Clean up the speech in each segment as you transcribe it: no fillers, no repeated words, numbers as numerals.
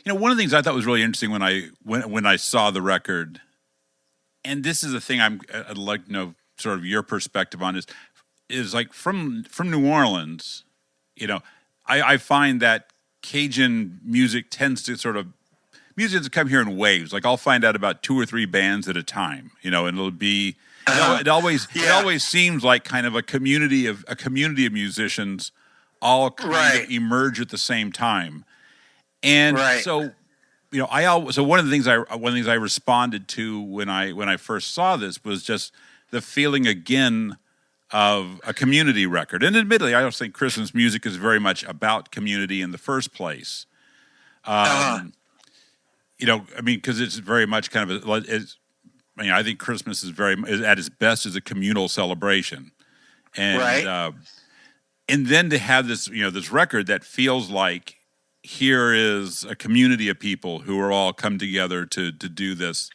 One of the things I thought was really interesting when I saw the record, and this is the thing I'd like to know sort of your perspective on is like from New Orleans, I find that Cajun music tends to sort of musicians come here in waves. Like I'll find out about 2 or 3 bands at a time, and it'll be it always seems like kind of a community of musicians all kind of emerge at the same time. And so, one of the things I responded to when I first saw this was just the feeling again of a community record. And admittedly, I don't think Christmas music is very much about community in the first place. Because it's very much kind of I think Christmas is at its best as a communal celebration, and then to have this this record that feels like here is a community of people who are all come together to do this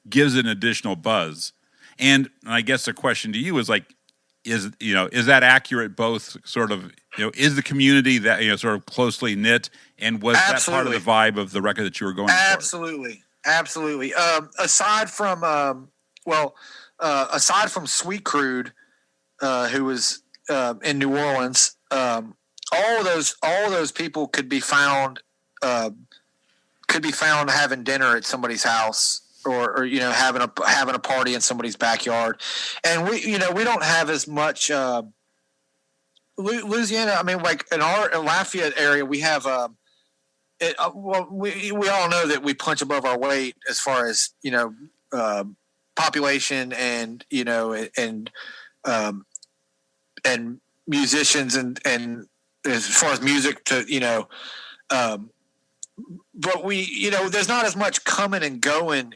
gives it an additional buzz. And I guess the question to you is like, is that accurate? Both sort of, is the community that, sort of closely knit, and was that part of the vibe of the record that you were going for? Absolutely. Aside from Sweet Crude, who was in New Orleans, all of those people could be found having dinner at somebody's house, or having a party in somebody's backyard. And we don't have as much Louisiana. I mean, like in Lafayette area, we have we all know that we punch above our weight as far as population and and musicians and as far as music to but we there's not as much coming and going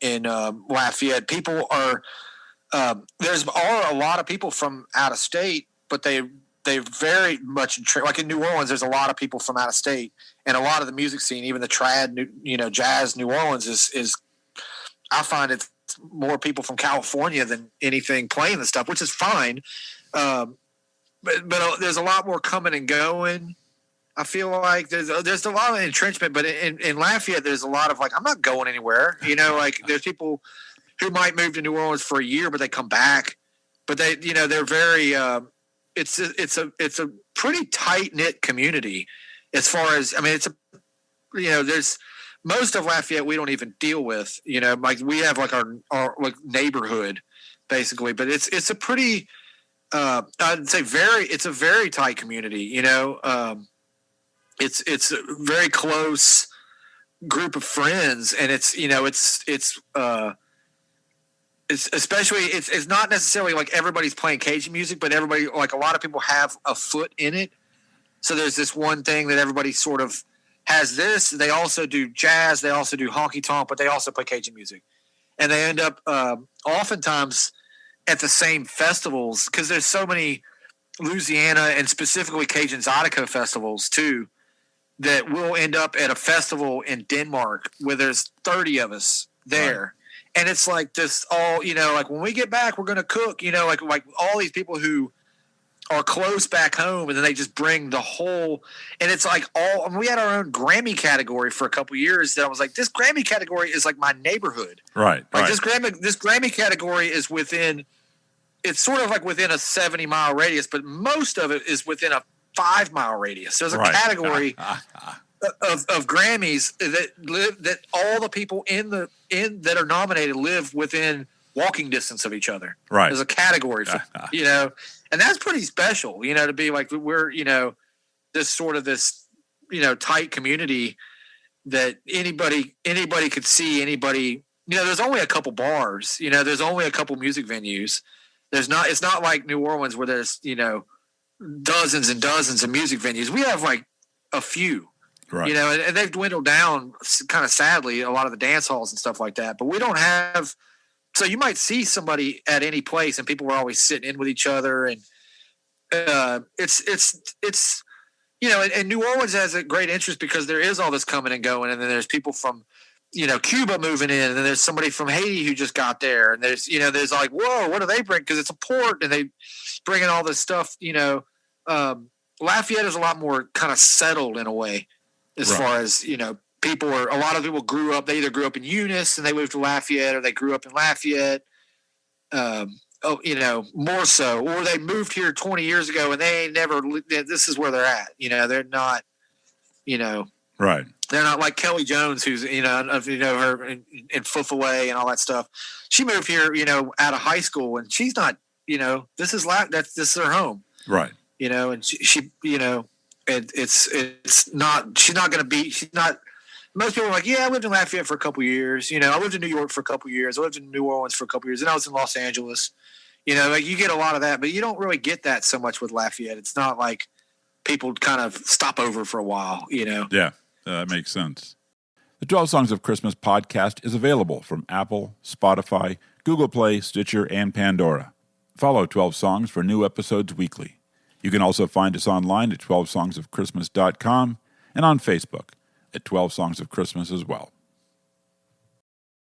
in Lafayette. People are there's a lot of people from out of state, but they very much like in New Orleans. There's a lot of people from out of state, and a lot of the music scene, even the trad, jazz New Orleans is I find it's more people from California than anything playing the stuff, which is fine. But there's a lot more coming and going. I feel like there's a lot of entrenchment, but in Lafayette, there's a lot of like, I'm not going anywhere. Like there's people who might move to New Orleans for a year, but they come back. But they're very. It's a pretty tight knit community, as far as there's most of Lafayette we don't even deal with. Like we have like our like neighborhood basically, but it's a pretty. I'd say it's a very tight community. It's a very close group of friends, and it's especially it's not necessarily like everybody's playing Cajun music, but everybody, like a lot of people have a foot in it. So there's this one thing that everybody sort of has this. They also do jazz, they also do honky tonk, but they also play Cajun music, and they end up oftentimes at the same festivals, because there's so many Louisiana and specifically Cajun Zydeco festivals too, that we'll end up at a festival in Denmark where there's 30 of us there. Right. And it's like this all, like when we get back, we're going to cook, like all these people who are close back home, and then they just bring the whole, and it's like we had our own Grammy category for a couple years that I was like, this Grammy category is like my neighborhood. Right. Like this Grammy category is it's sort of like within a 70-mile radius, but most of it is within a 5-mile radius. There's a category of Grammys that all the people that are nominated live within walking distance of each other. Right. There's a category for and that's pretty special. To be like we're this sort of this tight community that anybody could see anybody. There's only a couple bars. There's only a couple music venues. It's not like New Orleans where there's dozens and dozens of music venues. We have like a few, right. And they've dwindled down kind of sadly, a lot of the dance halls and stuff like that. But we don't have. So you might see somebody at any place, and people are always sitting in with each other, and it's and New Orleans has a great interest because there is all this coming and going, and then there's people from Cuba moving in, and then there's somebody from Haiti who just got there, and there's there's like, whoa, what do they bring? Because it's a port, and they bring in all this stuff. Lafayette is a lot more kind of settled in a way, as far as a lot of people they either grew up in Eunice and they moved to Lafayette, or they grew up in Lafayette. More so, or they moved here 20 years ago and they ain't never. This is where they're at. They're not. Right. They're not like Kelly Jones, who's her in Footaway and all that stuff. She moved here, out of high school, and she's not. This is this is her home. Right. And she it's not. She's not going to be. She's not. Most people are like, yeah, I lived in Lafayette for a couple years. I lived in New York for a couple years. I lived in New Orleans for a couple years. And I was in Los Angeles. You get a lot of that, but you don't really get that so much with Lafayette. It's not like people kind of stop over for a while, Yeah, that makes sense. The 12 Songs of Christmas podcast is available from Apple, Spotify, Google Play, Stitcher, and Pandora. Follow 12 Songs for new episodes weekly. You can also find us online at 12songsofchristmas.com and on Facebook at 12 Songs of Christmas as well.